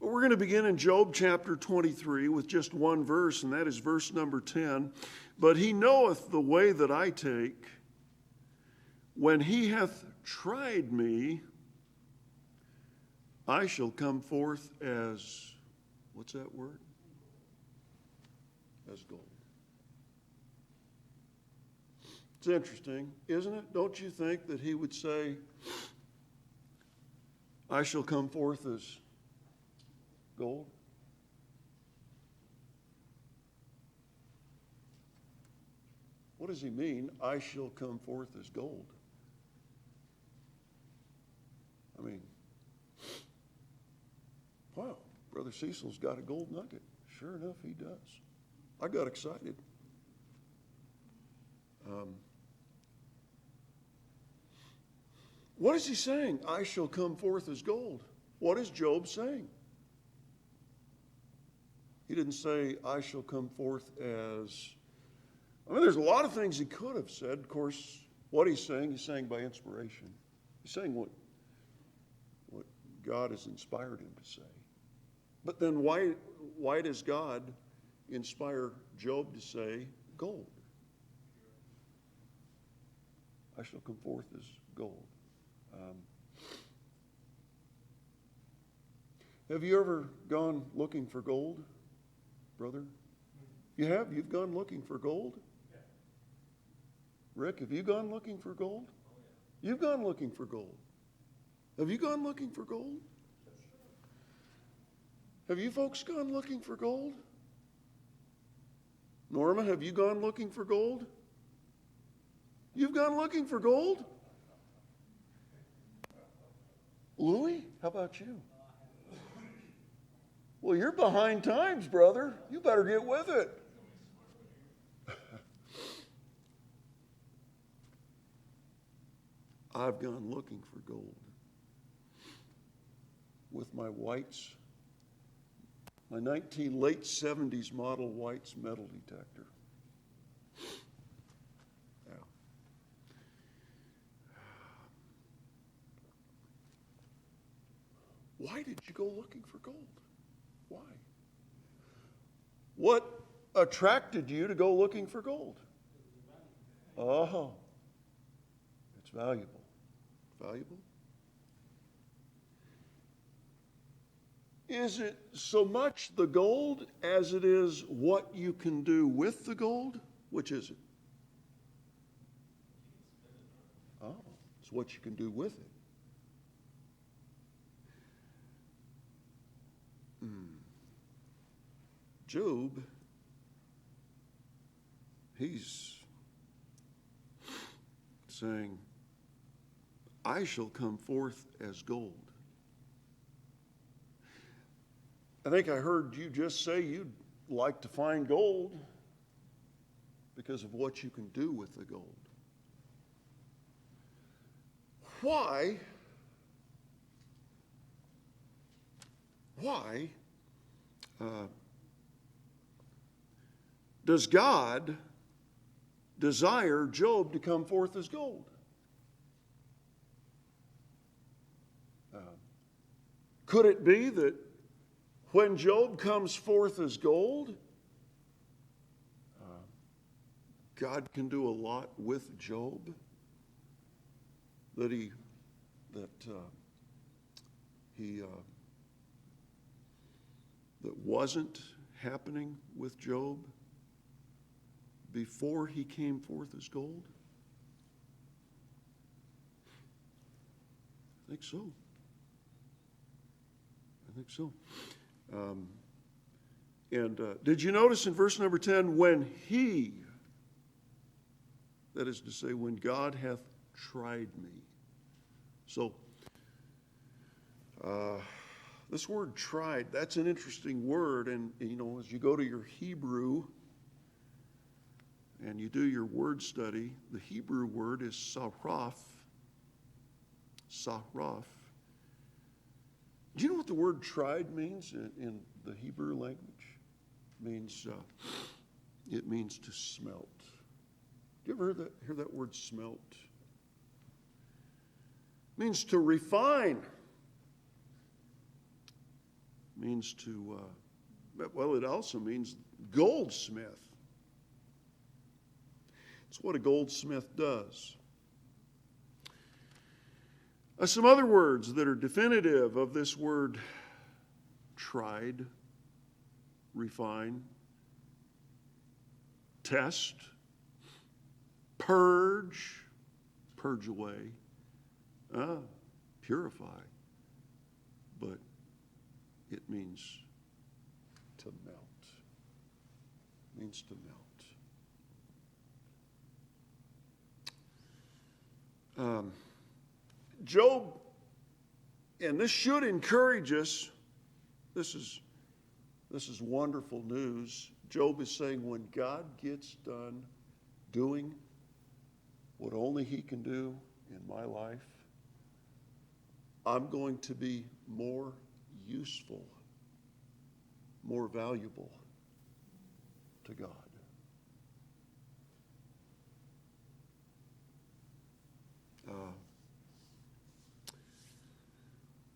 But we're going to begin in Job chapter 23 with just one verse, and that is verse number 10. But he knoweth the way that I take. When he hath tried me, I shall come forth as, what's that word? As gold. It's interesting, isn't it? Don't you think that he would say, I shall come forth as gold? What does he mean, I shall come forth as gold? I mean, wow, Brother Cecil's got a gold nugget. Sure enough, he does. I got excited. What is he saying? I shall come forth as gold. What is Job saying? He didn't say, I shall come forth as... I mean, there's a lot of things he could have said. Of course, what he's saying by inspiration. He's saying what God has inspired him to say. But then why does God inspire Job to say gold? I shall come forth as gold. Have you ever gone looking for gold, brother? You have? You've gone looking for gold? Yeah. Rick, have you gone looking for gold? Oh, yeah. You've gone looking for gold. Have you gone looking for gold? Have you folks gone looking for gold? Norma, have you gone looking for gold? You've gone looking for gold? Louis, how about you? Well, you're behind times, brother. You better get with it. I've gone looking for gold with my White's, my late 70s model White's metal detector. Yeah. Why did you go looking for gold? Why? What attracted you to go looking for gold? Oh, it's valuable. Valuable? Is it so much the gold as it is what you can do with the gold? Which is it? Oh, it's what you can do with it. Job, he's saying, I shall come forth as gold. I think I heard you just say you'd like to find gold because of what you can do with the gold. Why does God desire Job to come forth as gold? Could it be that when Job comes forth as gold, God can do a lot with Job that wasn't happening with Job before he came forth as gold? I think so. Did you notice in verse number 10, when he, that is to say, when God hath tried me. So, this word tried, that's an interesting word. And, as you go to your Hebrew and you do your word study, the Hebrew word is saraf. Saraf. Do you know what the word tried means in the Hebrew language? It means to smelt. Do you ever hear that word smelt? It means to refine. means it also means goldsmith. It's what a goldsmith does. Some other words that are definitive of this word tried, refine, test, purge away, purify, but it means to melt. It means to melt. Job, and this should encourage us, this is wonderful news. Job is saying when God gets done doing what only He can do in my life, I'm going to be more useful, more valuable to God.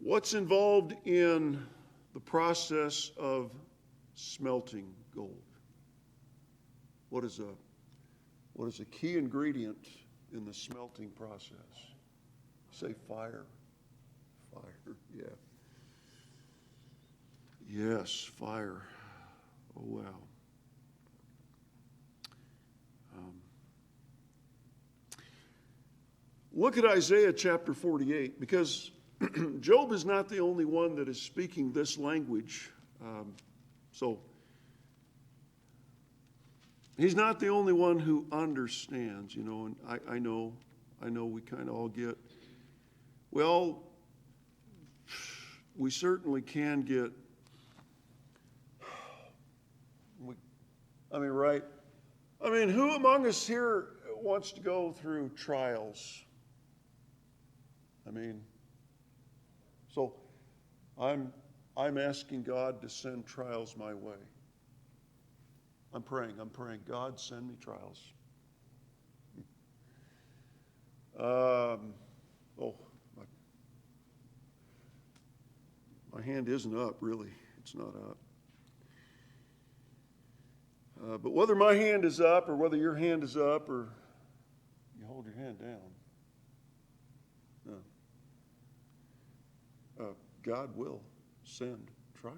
What's involved in the process of smelting gold? What is a key ingredient in the smelting process? Say fire. Fire, yeah. Yes, fire. Oh, wow. Look at Isaiah chapter 48, because Job is not the only one that is speaking this language. So he's not the only one who understands, and I know we kind of all get, well, we certainly can get, right? Who among us here wants to go through trials? So I'm asking God to send trials my way. I'm praying, God, send me trials. My hand isn't up, really. It's not up. But whether my hand is up or whether your hand is up or you hold your hand down, God will send trials.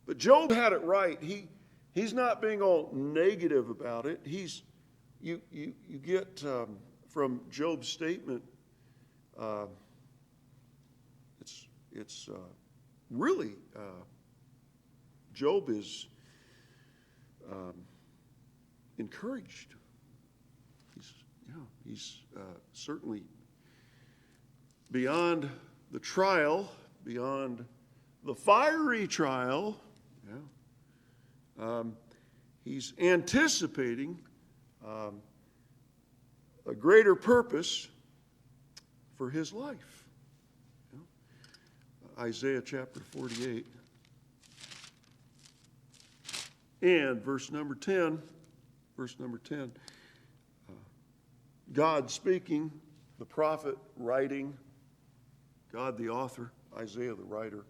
But Job had it right. He's not being all negative about it. You get from Job's statement, it's really Job is encouraged. He's certainly beyond the trial, beyond the fiery trial. He's anticipating a greater purpose for his life. Isaiah chapter 48 and verse number 10. God speaking, the prophet writing, God the author, Isaiah the writer.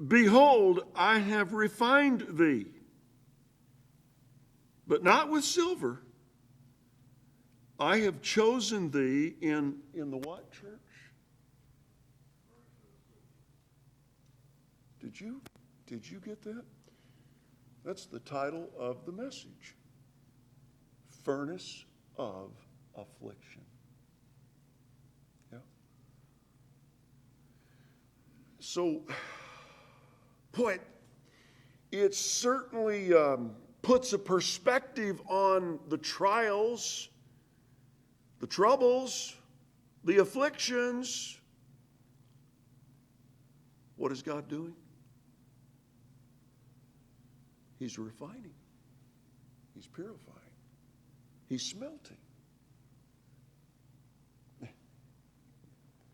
Behold, I have refined thee, but not with silver. I have chosen thee in the what, church? Did you get that? That's the title of the message. Furnace of affliction. Yeah. So, boy, it certainly puts a perspective on the trials, the troubles, the afflictions. What is God doing? He's refining. He's purifying. He's smelting.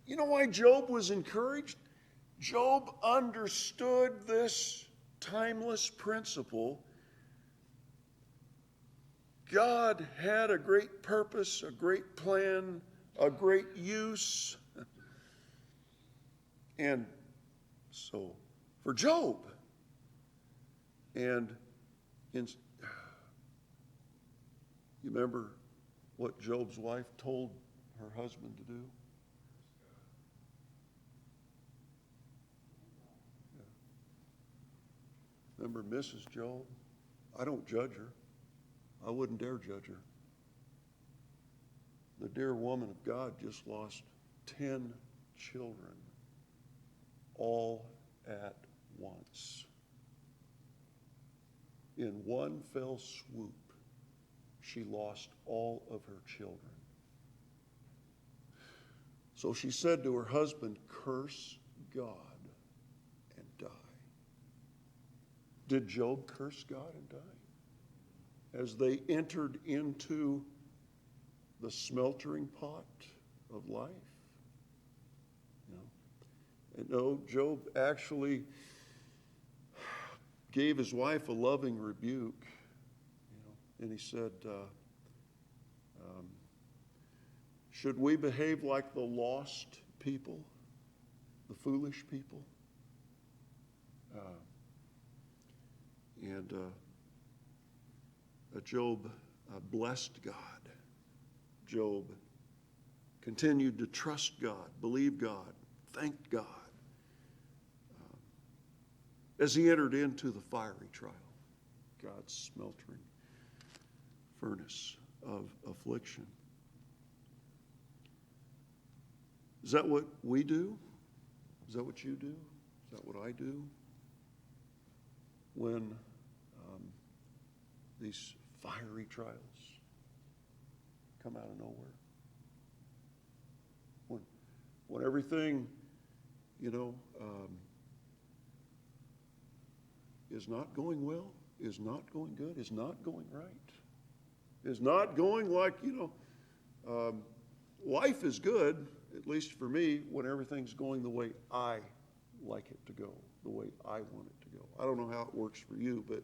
You know why Job was encouraged? Job understood this timeless principle. God had a great purpose, a great plan, a great use And so, for Job, and you remember what Job's wife told her husband to do? Yeah. Remember Mrs. Job? I don't judge her. I wouldn't dare judge her. The dear woman of God just lost 10 children all at once. In one fell swoop, she lost all of her children. So she said to her husband, "Curse God and die." Did Job curse God and die? As they entered into the smeltering pot of life? No. And no, Job actually gave his wife a loving rebuke, and he said, should we behave like the lost people, the foolish people? Job blessed God. Job continued to trust God, believe God, thanked God as he entered into the fiery trial, God's smeltering furnace of affliction. Is that what we do? Is that what you do? Is that what I do? When these fiery trials come out of nowhere. When everything, is not going well, is not going good, is not going right, is not going like, life is good, at least for me, when everything's going the way I like it to go, the way I want it to go. I don't know how it works for you, but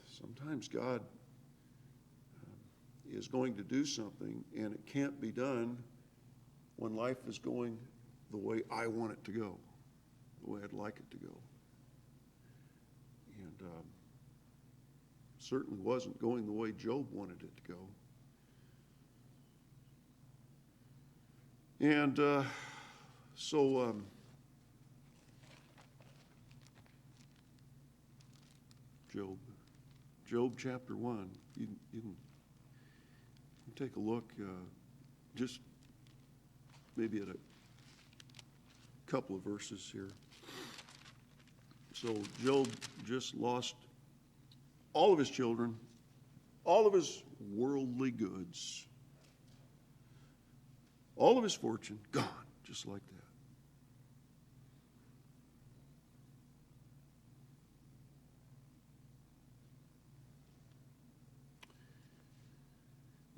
sometimes God is going to do something, and it can't be done when life is going the way I want it to go, the way I'd like it to go. And certainly wasn't going the way Job wanted it to go. And so Job chapter 1, you can take a look just maybe at a couple of verses here. So Job just lost all of his children, all of his worldly goods, all of his fortune, gone, just like that.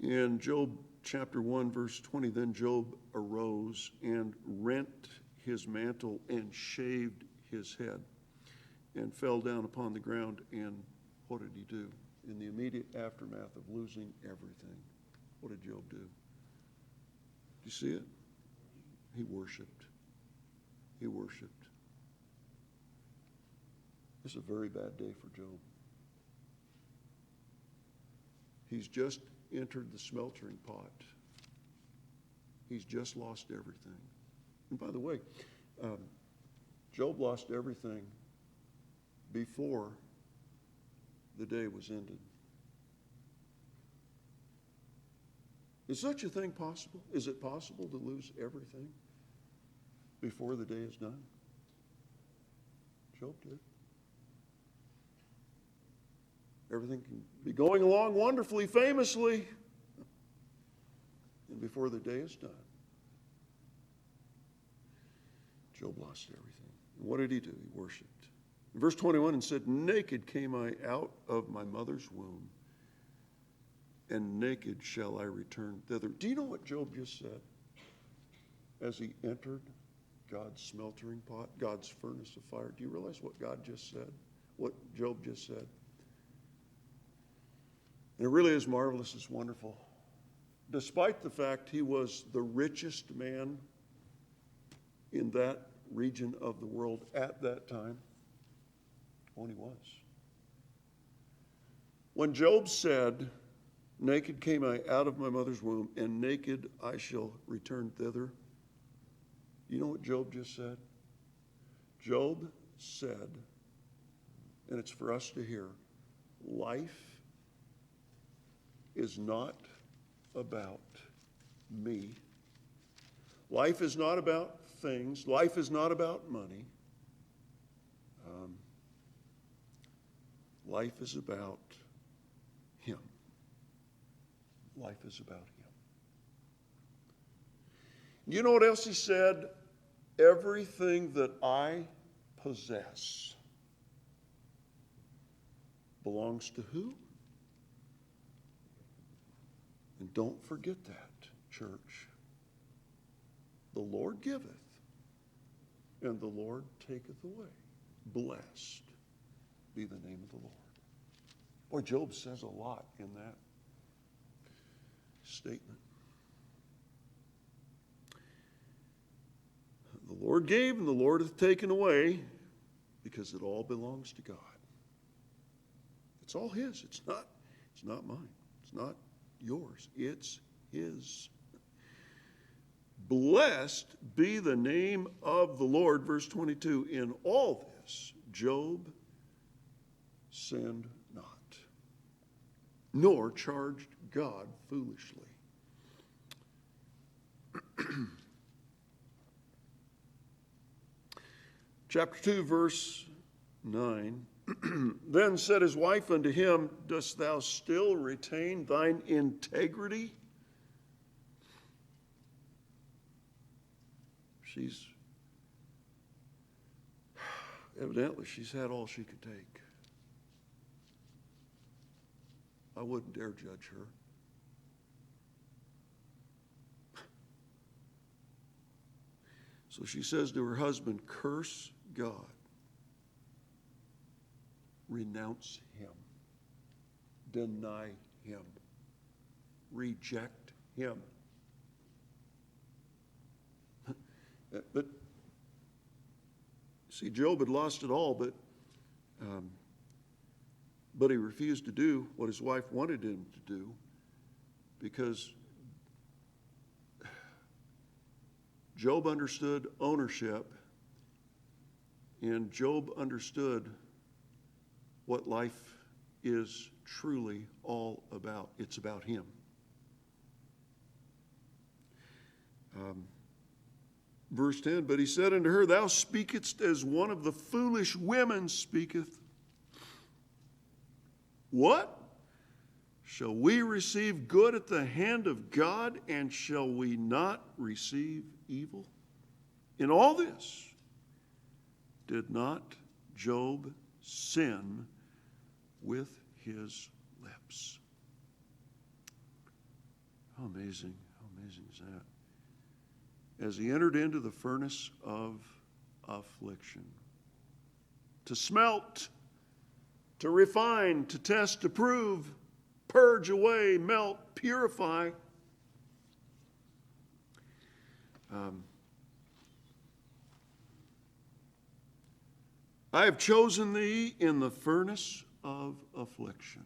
In Job chapter 1, verse 20, then Job arose and rent his mantle and shaved his head and fell down upon the ground. And what did he do? In the immediate aftermath of losing everything, what did Job do? Do you see it? He worshiped. He worshiped. This is a very bad day for Job. He's just entered the smeltering pot. He's just lost everything. And by the way, Job lost everything before the day was ended. Is such a thing possible? Is it possible to lose everything before the day is done? Job did. Everything can be going along wonderfully, famously, and before the day is done, Job lost everything. And what did he do? He worshiped. In verse 21, and said, naked came I out of my mother's womb, and naked shall I return thither. Do you know what Job just said? As he entered God's smeltering pot, God's furnace of fire. Do you realize what God just said? What Job just said? And it really is marvelous. It's wonderful. despite the fact he was the richest man in that region of the world at that time, when he was. When Job said, naked came I out of my mother's womb, and naked I shall return thither, you know what Job just said? Job said, and it's for us to hear, life is not about me. Life is not about things. Life is not about money. Life is about him. Life is about him. You know what else he said? Everything that I possess belongs to who? And don't forget that, church. The Lord giveth, and the Lord taketh away. Blessed be the name of the Lord. Boy, Job says a lot in that statement. The Lord gave, and the Lord hath taken away, because it all belongs to God. It's all his. It's not mine. It's not yours. It's his. Blessed be the name of the Lord. Verse 22, in all this, Job sinned not, nor charged God foolishly. Chapter 2, verse 9. Then said his wife unto him, dost thou still retain thine integrity? Evidently she's had all she could take. I wouldn't dare judge her. So she says to her husband, curse God. Renounce him. Deny him. Reject him. But see, Job had lost it all, but he refused to do what his wife wanted him to do, because Job understood ownership, and Job understood what life is truly all about. It's about him. Verse 10, but he said unto her, thou speakest as one of the foolish women speaketh. What? Shall we receive good at the hand of God, and shall we not receive evil? In all this, did not Job sin with his lips? How amazing is that? As he entered into the furnace of affliction, to smelt, to refine, to test, to prove, purge away, melt, purify. I have chosen thee in the furnace of affliction.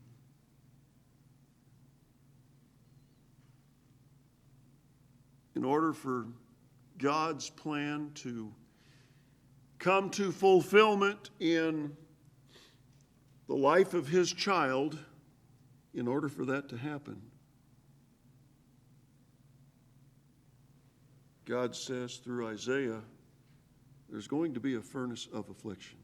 In order for God's plan to come to fulfillment in the life of his child, in order for that to happen, God says through Isaiah, there's going to be a furnace of affliction.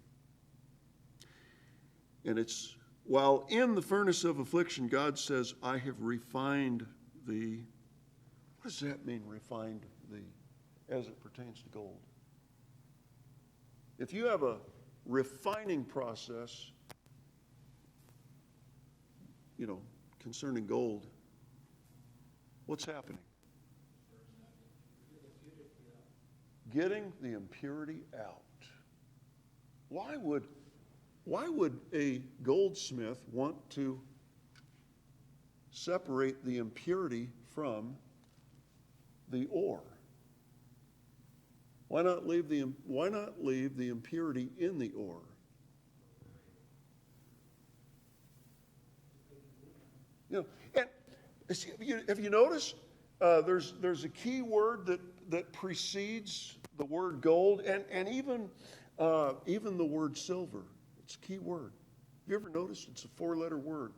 And it's while in the furnace of affliction, God says, I have refined thee. What does that mean, refined thee, as it pertains to gold? If you have a refining process, concerning gold, what's happening? Getting the impurity out. Why would a goldsmith want to separate the impurity from the ore? Why not leave the impurity in the ore? You know, and have you noticed there's a key word that precedes the word gold, and even the word silver. It's a key word. Have you ever noticed it's a 4-letter word?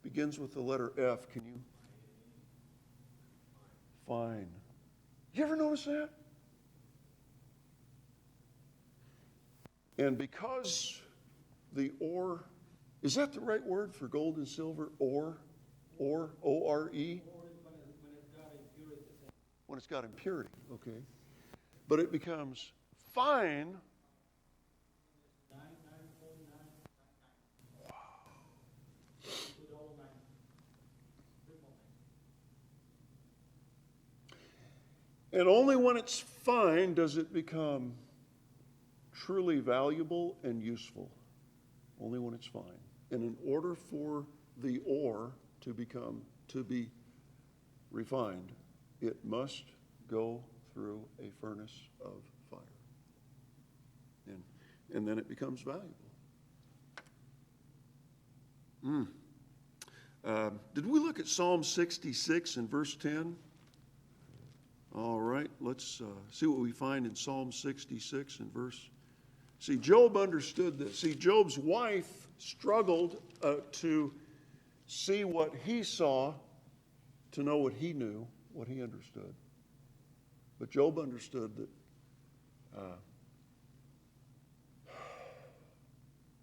Begins with the letter F. Can you? Fine. You ever notice that? And because the ore, is that the right word for gold and silver? Ore? O-R-E? When it's got impurity, okay. But it becomes fine. Wow. And only when it's fine does it become truly valuable and useful. Only when it's fine. And in order for the ore to be refined, it must go through a furnace of fire. And then it becomes valuable. Did we look at Psalm 66 and verse 10? All right, let's see what we find in Psalm 66 and verse. See, Job understood this. See, Job's wife struggled to see what he saw, to know what he knew, what he understood. But Job understood that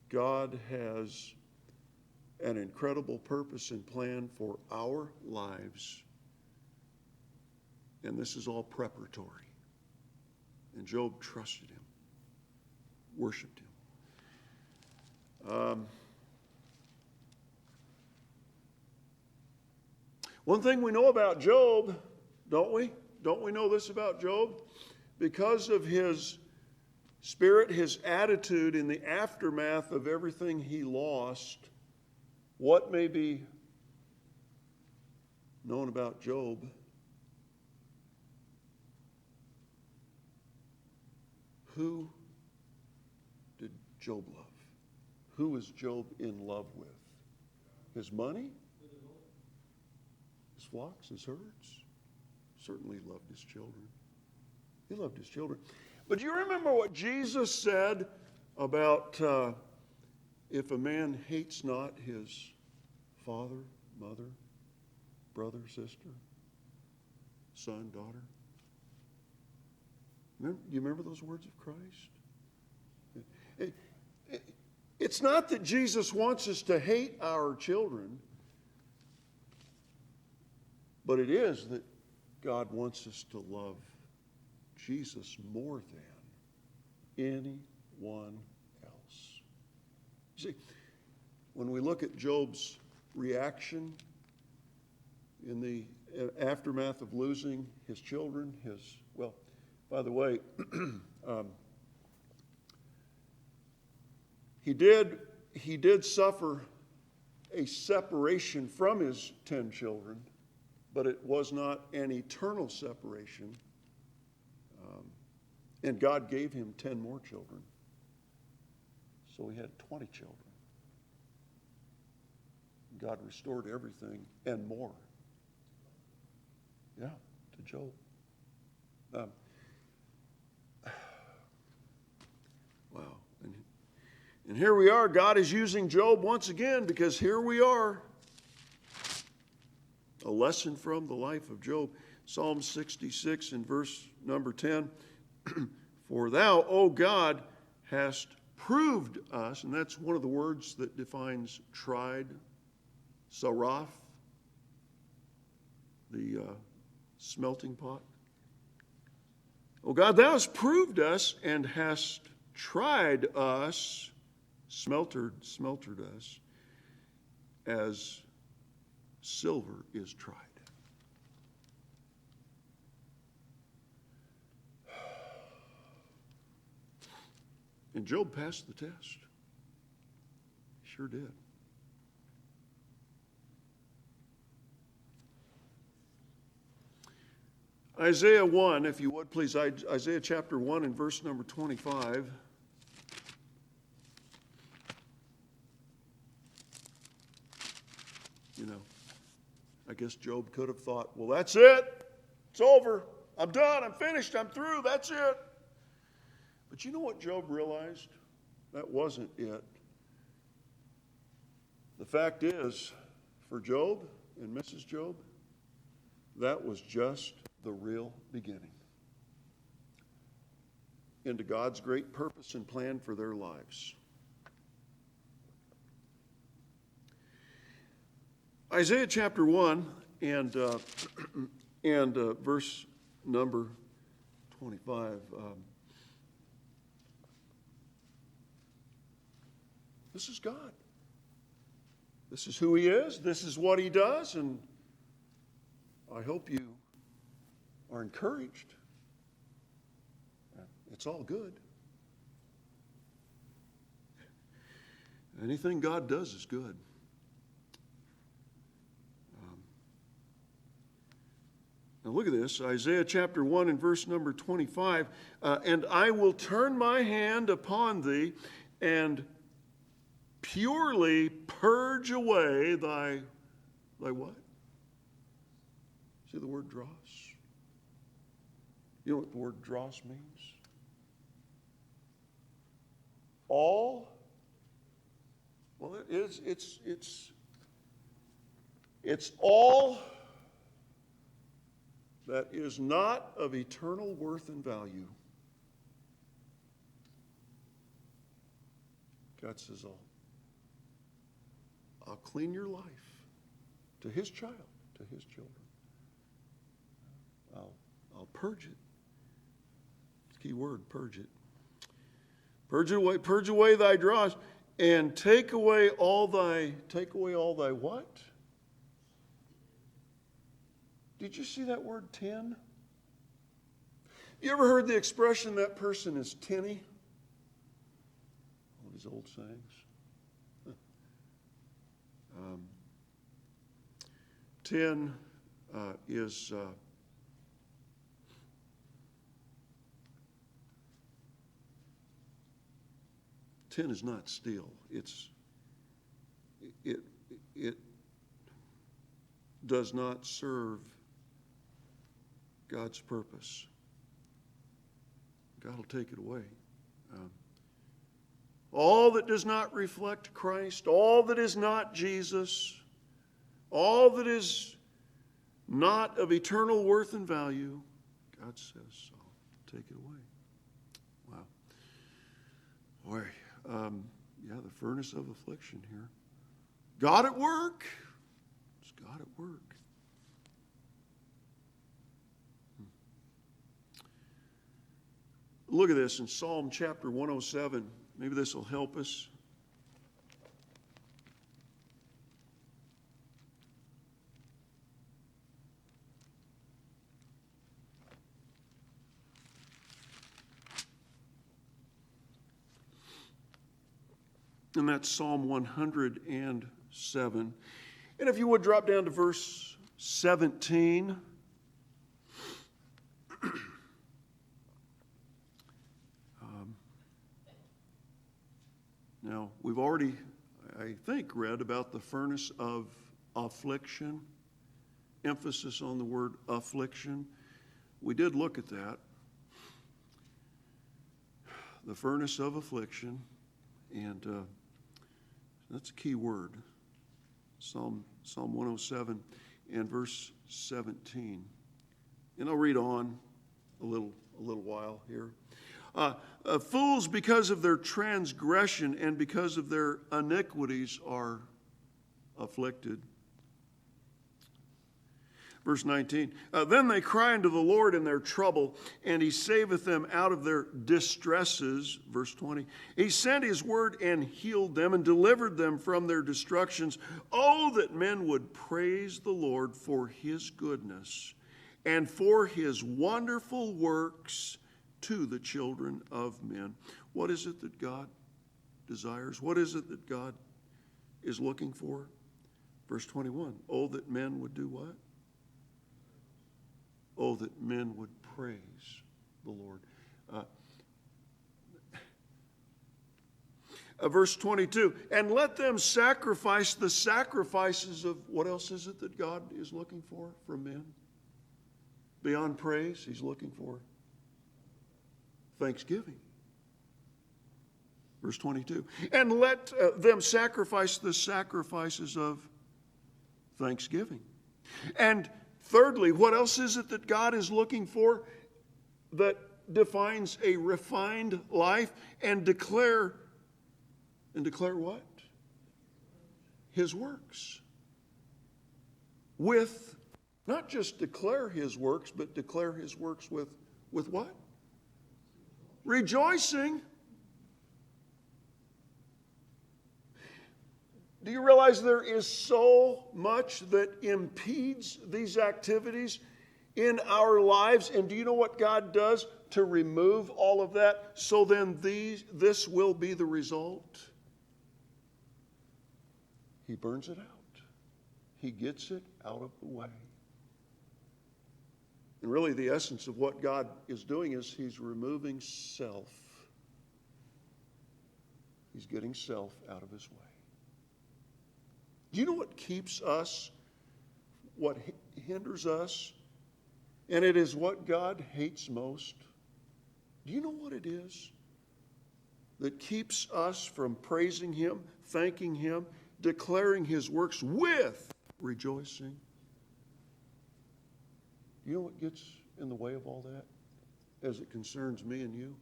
God has an incredible purpose and plan for our lives. And this is all preparatory. And Job trusted him, worshiped him. One thing we know about Job, don't we? Don't we know this about Job? Because of his spirit, his attitude in the aftermath of everything he lost, what may be known about Job? Who did Job love? Who was Job in love with? His money? His flocks, his herds? Certainly loved his children. He loved his children. But do you remember what Jesus said about if a man hates not his father, mother, brother, sister, son, daughter? Do you remember those words of Christ? It's not that Jesus wants us to hate our children, but it is that God wants us to love Jesus more than anyone else. You see, when we look at Job's reaction in the aftermath of losing his children, by the way, he did suffer a separation from his 10 children, but it was not an eternal separation. And God gave him 10 more children. So he had 20 children. God restored everything and more. Yeah, to Job. Wow. And here we are. God is using Job once again, because here we are. A lesson from the life of Job. Psalm 66 and verse number 10. For thou, O God, hast proved us, and that's one of the words that defines tried, saraf, the smelting pot. O God, thou hast proved us and hast tried us, smeltered us, as silver is tried. And Job passed the test. He sure did. Isaiah 1, if you would, please. Isaiah chapter 1 and verse number 25. You know, I guess Job could have thought, well, that's it. It's over. I'm done. I'm finished. I'm through. That's it. But you know what Job realized? That wasn't it. The fact is, for Job and Mrs. Job, that was just the real beginning into God's great purpose and plan for their lives. Isaiah chapter 1 and verse number 25. This is God. This is who He is. This is what He does. And I hope you are encouraged. It's all good. Anything God does is good. Now look at this, Isaiah chapter 1 and verse number 25. And I will turn my hand upon thee and purely purge away thy what? See the word dross? You know what the word dross means? All. Well, it's all that is not of eternal worth and value. God says, I'll clean your life to His child, to His children. I'll purge it. Key word, purge it. Purge away thy dross, and take away all thy what? Did you see that word tin? You ever heard the expression that person is tinny? All these old sayings. Tin is tin is not steel. It does not serve God's purpose. God will take it away. All that does not reflect Christ, all that is not Jesus, all that is not of eternal worth and value, God says, I'll take it away. Wow. Boy, the furnace of affliction here. God at work. It's God at work. Look at this in Psalm chapter 107. Maybe this will help us. And that's Psalm 107. And if you would drop down to verse 17. Now, we've already, I think, read about the furnace of affliction. Emphasis on the word affliction. We did look at that. The furnace of affliction. And that's a key word. Psalm 107 and verse 17. And I'll read on a little while here. Fools, because of their transgression and because of their iniquities, are afflicted. Verse 19, then they cry unto the Lord in their trouble, and He saveth them out of their distresses. Verse 20, He sent His word and healed them and delivered them from their destructions. Oh, that men would praise the Lord for His goodness and for His wonderful works to the children of men. What is it that God desires? What is it that God is looking for? Verse 21, oh, that men would do what? Oh, that men would praise the Lord. Verse 22, and let them sacrifice the sacrifices of, what else is it that God is looking for from men? Beyond praise, He's looking for thanksgiving. Verse 22, and let them sacrifice the sacrifices of thanksgiving. And thirdly, what else is it that God is looking for that defines a refined life? And declare what? His works. With, not just declare His works, but declare His works with what? Rejoicing. Do you realize there is so much that impedes these activities in our lives? And do you know what God does to remove all of that? So then this will be the result. He burns it out. He gets it out of the way. And really the essence of what God is doing is He's removing self. He's getting self out of His way. Do you know what keeps us, what hinders us? And it is what God hates most. Do you know what it is that keeps us from praising Him, thanking Him, declaring His works with rejoicing? Do you know what gets in the way of all that as it concerns me and you?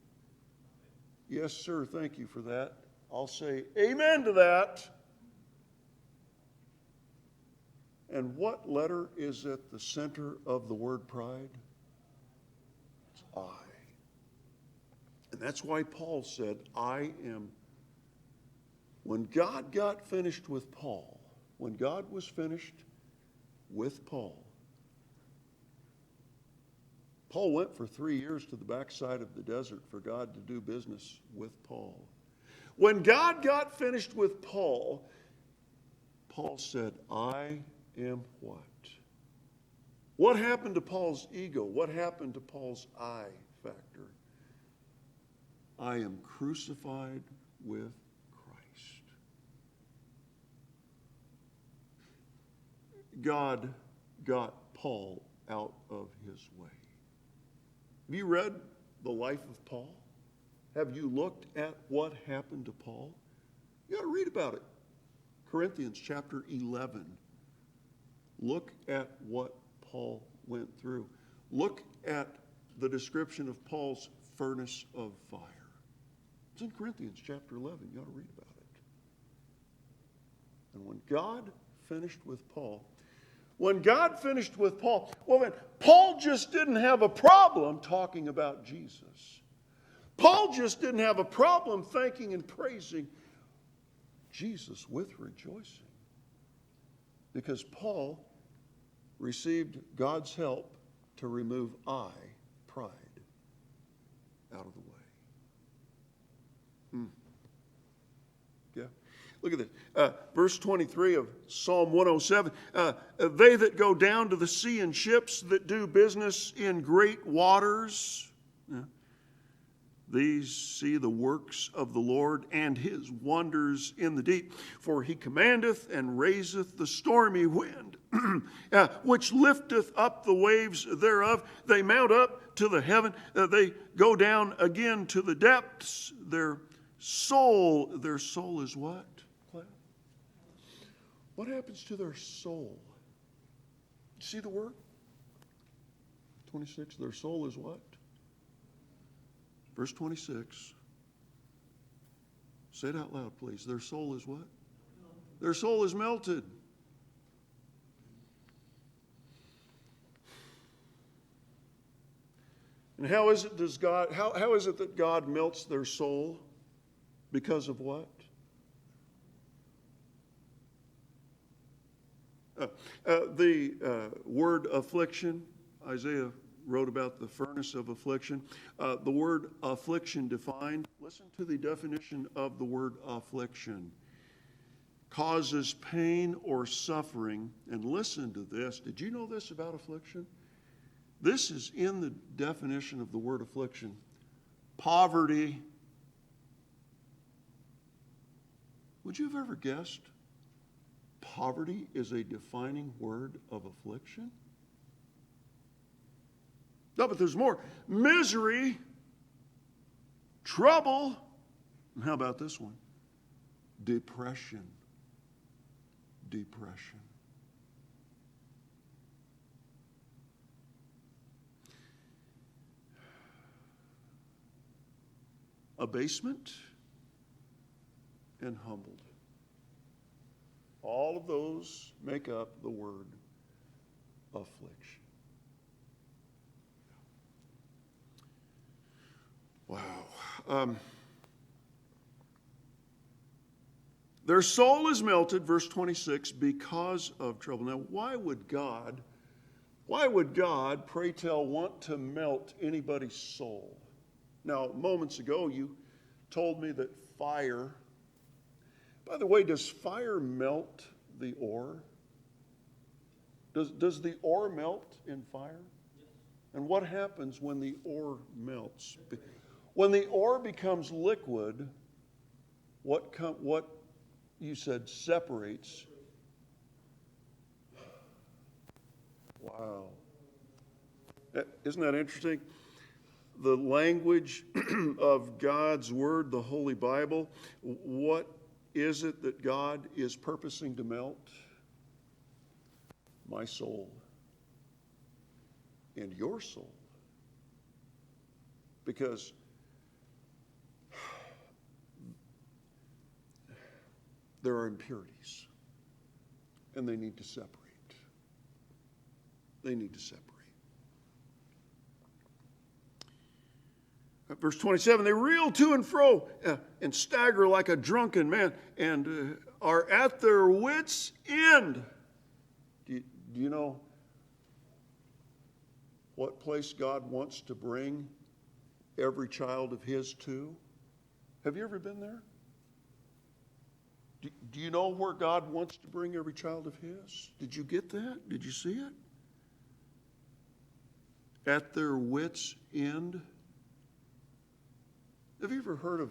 Yes, sir, thank you for that. I'll say amen to that. And what letter is at the center of the word pride? It's I. And that's why Paul said, I am. When God got finished with Paul, when God was finished with Paul, Paul went for 3 years to the backside of the desert for God to do business with Paul. When God got finished with Paul, Paul said, I am what? What happened to Paul's ego? What happened to Paul's I factor? I am crucified with Christ. God got Paul out of his way. Have you read the life of Paul? Have you looked at what happened to Paul? You got to read about it. Corinthians chapter 11. Look at what Paul went through. Look at the description of Paul's furnace of fire. It's in Corinthians chapter 11. You ought to read about it. And when God finished with Paul, well then, Paul just didn't have a problem talking about Jesus. Paul just didn't have a problem thanking and praising Jesus with rejoicing. Because Paul received God's help to remove pride, out of the way. Yeah. Look at this. Verse 23 of Psalm 107. They that go down to the sea in ships that do business in great waters. Yeah. These see the works of the Lord and His wonders in the deep. For He commandeth and raiseth the stormy wind, which lifteth up the waves thereof. They mount up to the heaven. They go down again to the depths. Their soul is what? What happens to their soul? See the word? 26. Their soul is what? Verse 26. Say it out loud, please. Their soul is what? Their soul is melted. And how is it that God melts their soul? Because of what? The word affliction, Isaiah wrote about the furnace of affliction. The word affliction defined, listen to the definition of the word affliction. Causes pain or suffering, and listen to this. Did you know this about affliction? This is in the definition of the word affliction. Poverty. Would you have ever guessed poverty is a defining word of affliction? No, but there's more. Misery, trouble, and how about this one? Depression. Depression. Abasement and humbled. All of those make up the word affliction. Wow. Their soul is melted, verse 26, because of trouble. Now, why would God, pray tell, want to melt anybody's soul? Now, moments ago, you told me that fire, by the way, does fire melt the ore? Does the ore melt in fire? And what happens when the ore melts? When the ore becomes liquid, what you said separates? Wow. Isn't that interesting? The language of God's Word, the Holy Bible, what is it that God is purposing to melt? My soul and your soul. Because there are impurities, and they need to separate. They need to separate. Verse 27, they reel to and fro and stagger like a drunken man and are at their wits' end. Do you know what place God wants to bring every child of His to? Have you ever been there? Do you know where God wants to bring every child of His? Did you get that? Did you see it? At their wits' end. Have you ever heard of,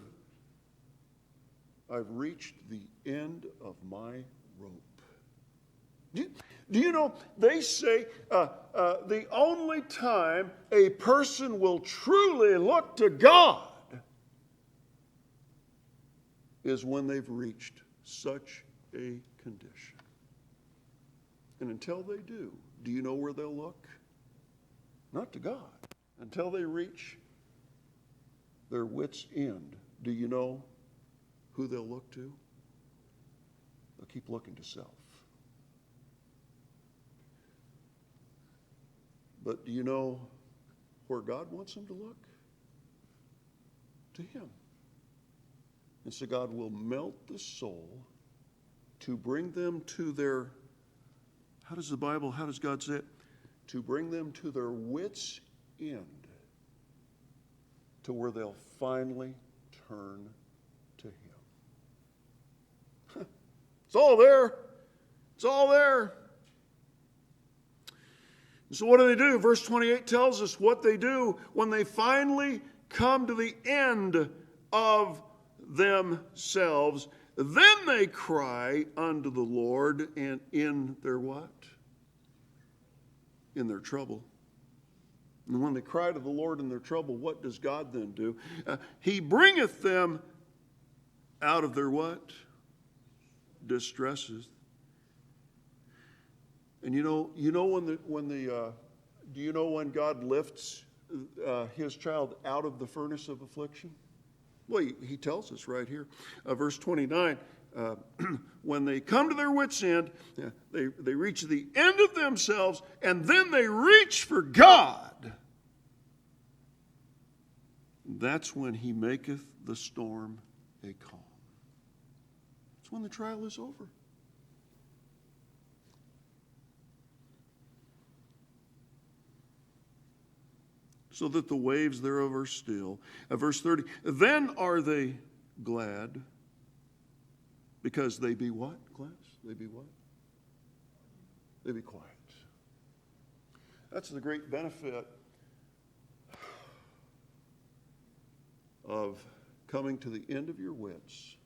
I've reached the end of my rope? Do you know, they say the only time a person will truly look to God is when they've reached such a condition. And until they do you know where they'll look? Not to God. Until they reach their wits' end, do you know who they'll look to? They'll keep looking to self. But do you know where God wants them to look? To Him. And so God will melt the soul to bring them to their, how does God say it? To bring them to their wits' end, to where they'll finally turn to Him. It's all there. It's all there. So what do? Verse 28 tells us what they do when they finally come to the end of themselves. Then they cry unto the Lord, and in their what? In their trouble. And when they cry to the Lord in their trouble, what does God then do? He bringeth them out of their what? Distresses. And do you know when God lifts His child out of the furnace of affliction? Well, he tells us right here, verse 29. When they come to their wits' end, they reach the end of themselves, and then they reach for God. That's when He maketh the storm a calm. That's when the trial is over. So that the waves thereof are still. Verse 30, then are they glad, because they be what, class? They be what? They be quiet. That's the great benefit of coming to the end of your wits,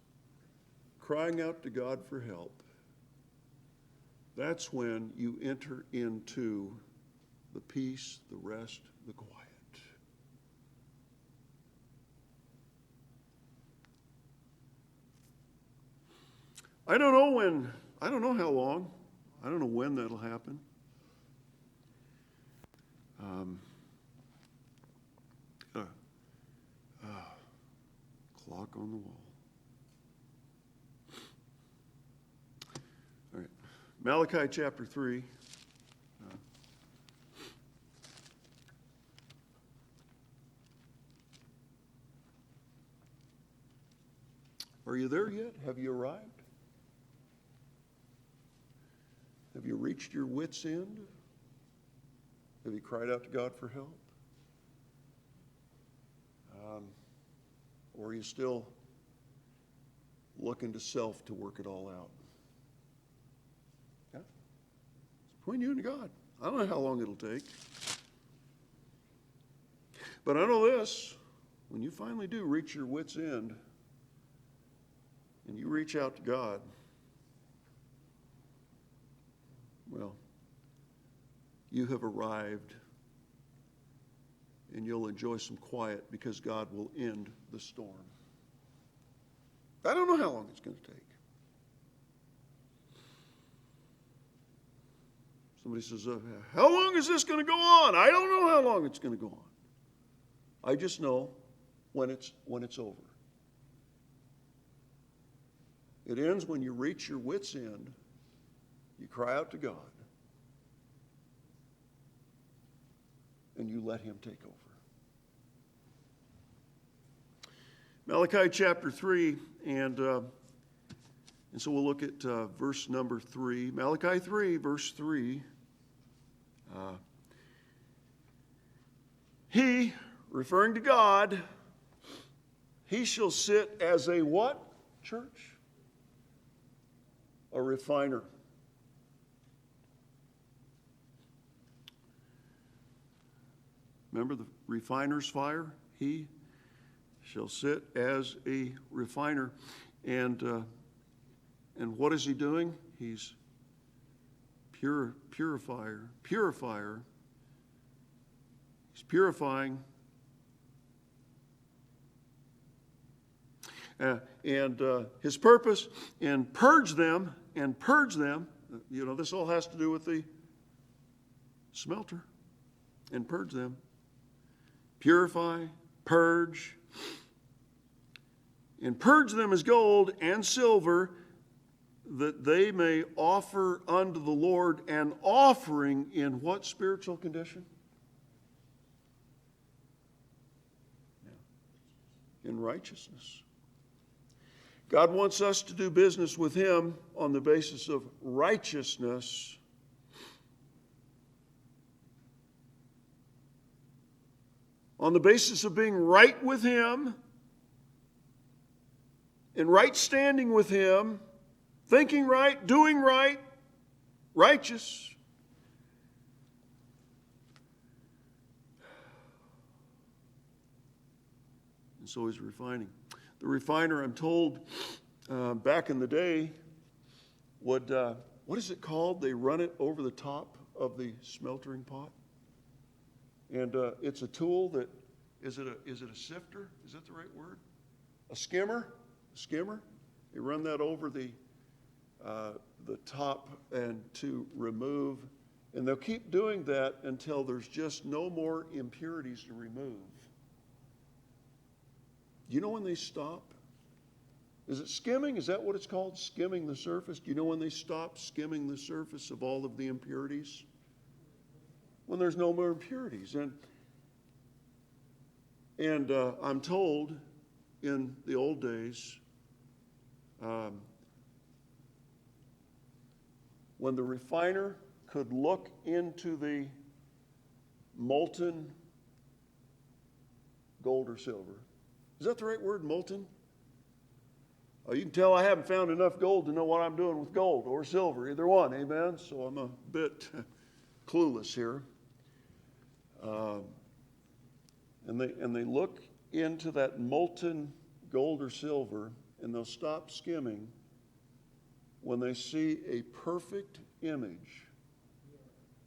crying out to God for help. That's when you enter into the peace, the rest, the quiet. I don't know how long, I don't know when that'll happen. Clock on the wall. All right, Malachi chapter 3. Are you there yet? Have you arrived? Have you reached your wits' end? Have you cried out to God for help? Or are you still looking to self to work it all out? Yeah? It's between you and God. I don't know how long it'll take. But I know this, when you finally do reach your wits' end and you reach out to God, well, you have arrived and you'll enjoy some quiet because God will end the storm. I don't know how long it's going to take. Somebody says, how long is this going to go on? I don't know how long it's going to go on. I just know when it's over. It ends when you reach your wits' end, you cry out to God, and you let him take over. Malachi chapter 3, and so we'll look at verse number 3. Malachi 3, verse 3. He, referring to God, he shall sit as a what, church? A refiner. Remember the refiner's fire? He shall sit as a refiner. And what is he doing? He's purifier. He's purifying. And his purpose, and purge them. You know, this all has to do with the smelter. And purge them. Purify, purge, and purge them as gold and silver, that they may offer unto the Lord an offering in what spiritual condition? In righteousness. God wants us to do business with him on the basis of righteousness. On the basis of being right with him, in right standing with him, thinking right, doing right, righteous. And so he's refining. The refiner, I'm told, back in the day, would, what is it called? They run it over the top of the smeltering pot. And it's a tool that, is it a sifter? Is that the right word? A skimmer? A skimmer? They run that over the top and to remove. And they'll keep doing that until there's just no more impurities to remove. Do you know when they stop? Is it skimming? Is that what it's called? Skimming the surface? Do you know when they stop skimming the surface of all of the impurities? When there's no more impurities. And I'm told in the old days, when the refiner could look into the molten gold or silver. Is that the right word, molten? Oh, you can tell I haven't found enough gold to know what I'm doing with gold or silver, either one, amen? So I'm a bit clueless here. and they look into that molten gold or silver, and they'll stop skimming when they see a perfect image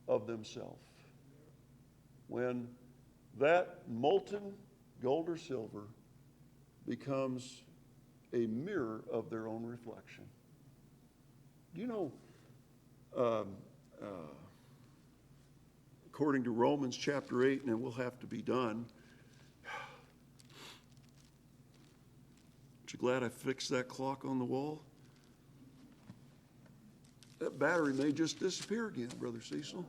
of themselves. When that molten gold or silver becomes a mirror of their own reflection. You know, according to Romans chapter 8, and it will have to be done. Aren't you glad I fixed that clock on the wall? That battery may just disappear again, Brother Cecil.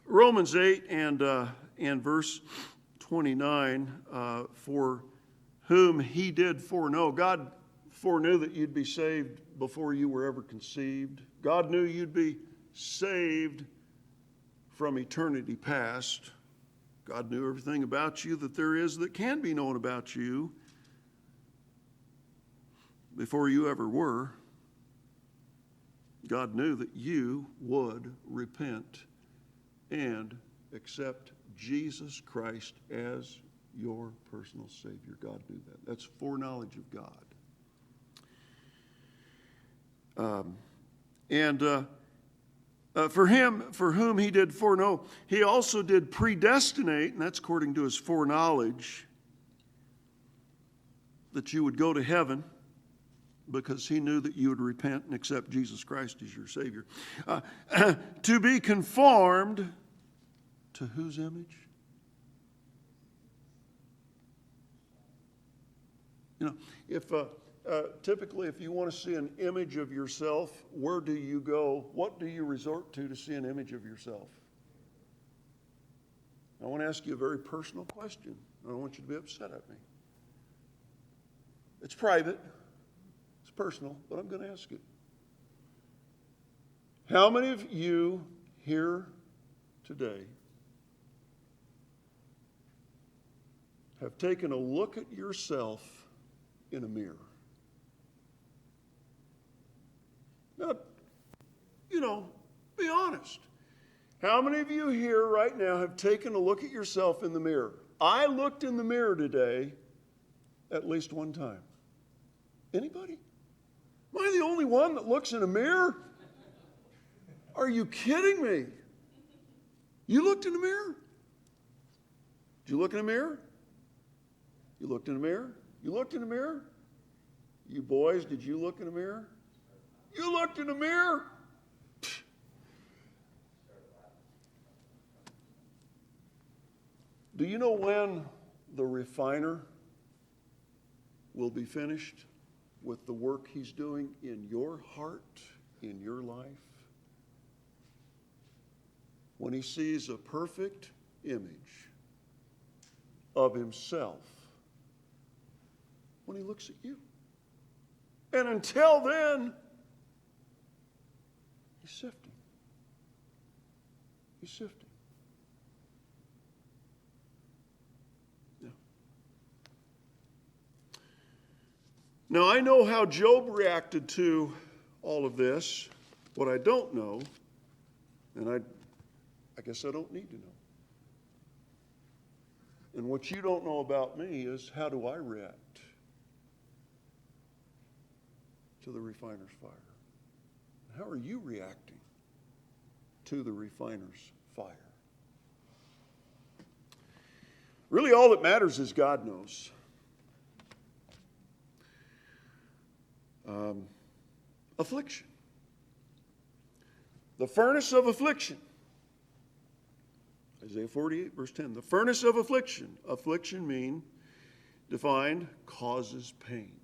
Romans 8 and verse 29, for whom he did foreknow. God foreknew that you'd be saved before you were ever conceived. God knew you'd be saved from eternity past. God knew everything about you that there is that can be known about you before you ever were. God knew that you would repent and accept Jesus Christ as your personal Savior. God knew that. That's foreknowledge of God. For whom he did foreknow, he also did predestinate, and that's according to his foreknowledge, that you would go to heaven, because he knew that you would repent and accept Jesus Christ as your Savior. To be conformed to whose image? You know, if typically if you want to see an image of yourself, where do you go? What do you resort to see an image of yourself? I want to ask you a very personal question. I don't want you to be upset at me. It's private. Personal, but I'm going to ask it. How many of you here today have taken a look at yourself in a mirror? Now, be honest. How many of you here right now have taken a look at yourself in the mirror? I looked in the mirror today at least one time. Anybody? Am I the only one that looks in a mirror? Are you kidding me? You looked in a mirror? Did you look in a mirror? You looked in a mirror? You looked in a mirror? You boys, did you look in a mirror? You looked in a mirror? Do you know when the refiner will be finished with the work he's doing in your heart, in your life? When he sees a perfect image of himself, when he looks at you. And until then, he's sifting. He's sifting. Now, I know how Job reacted to all of this. What I don't know, and I guess I don't need to know. And what you don't know about me is, how do I react to the refiner's fire? How are you reacting to the refiner's fire? Really, all that matters is God knows. Affliction. The furnace of affliction. Isaiah 48, verse 10. The furnace of affliction. Affliction defined, causes pain.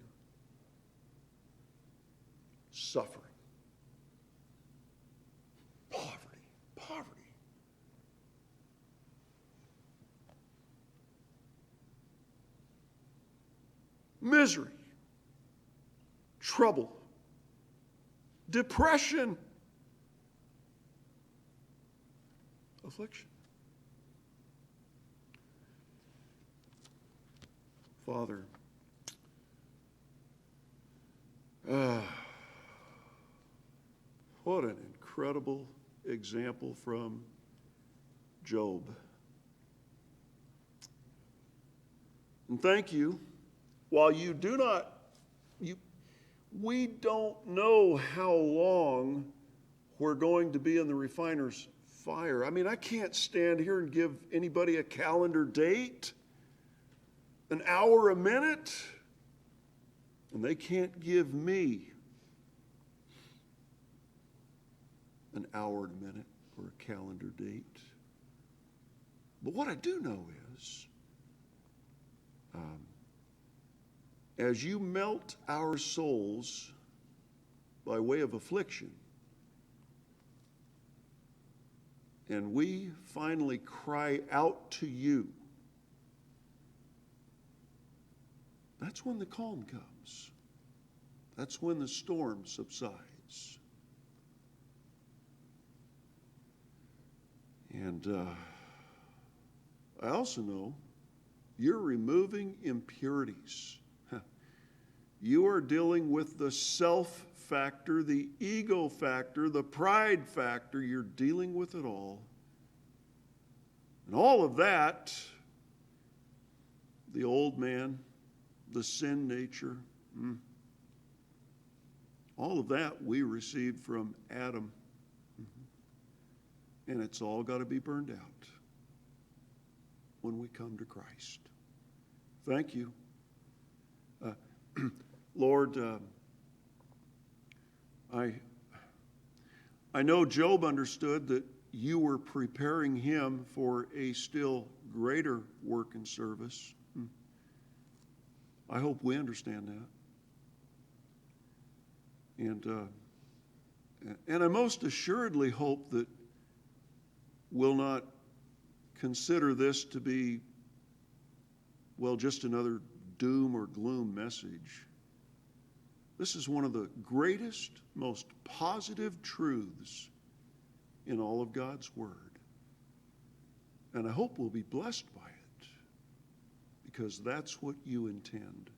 Suffering. Poverty. Misery. Trouble. Depression. Affliction. Father, What an incredible example from Job. And thank you. While you do not, we don't know how long we're going to be in the refiner's fire. I mean, I can't stand here and give anybody a calendar date, an hour, a minute, and they can't give me an hour and a minute or a calendar date. But what I do know is, as you melt our souls by way of affliction, and we finally cry out to you, that's when the calm comes. That's when the storm subsides. And I also know you're removing impurities. You are dealing with the self factor, the ego factor, the pride factor. You're dealing with it all. And all of that, the old man, the sin nature, all of that we received from Adam. And it's all got to be burned out when we come to Christ. Thank you. Lord, I know Job understood that you were preparing him for a still greater work and service. I hope we understand that. And I most assuredly hope that we'll not consider this to be, well, just another doom or gloom message. This is one of the greatest, most positive truths in all of God's Word. And I hope we'll be blessed by it, because that's what you intend.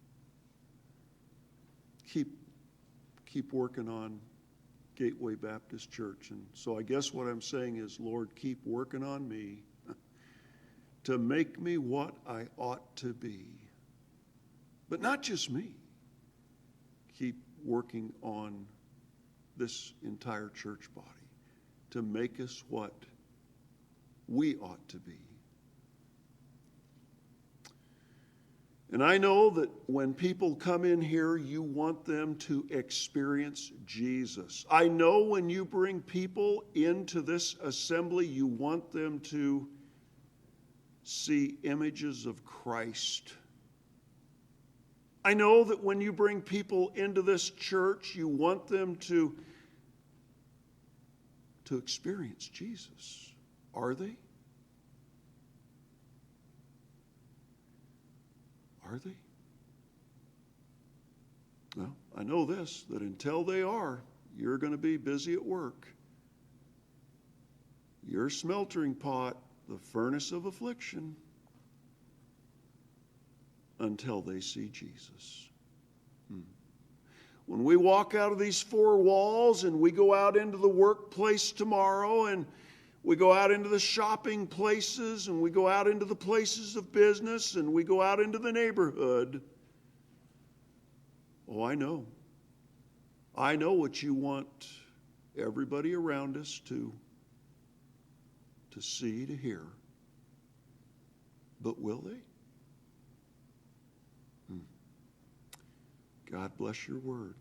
Keep working on Gateway Baptist Church. And so I guess what I'm saying is, Lord, keep working on me to make me what I ought to be. But not just me. Keep working on this entire church body to make us what we ought to be. And I know that when people come in here, you want them to experience Jesus. I know when you bring people into this assembly, you want them to see images of Christ. I know that when you bring people into this church, you want them to experience Jesus. Are they? Are they? Well, I know this, that until they are, you're going to be busy at work. Your smeltering pot, the furnace of affliction, until they see Jesus. When we walk out of these four walls and we go out into the workplace tomorrow, and we go out into the shopping places, and we go out into the places of business, and we go out into the neighborhood, oh, I know what you want everybody around us to see, to hear. But will they? God bless your word.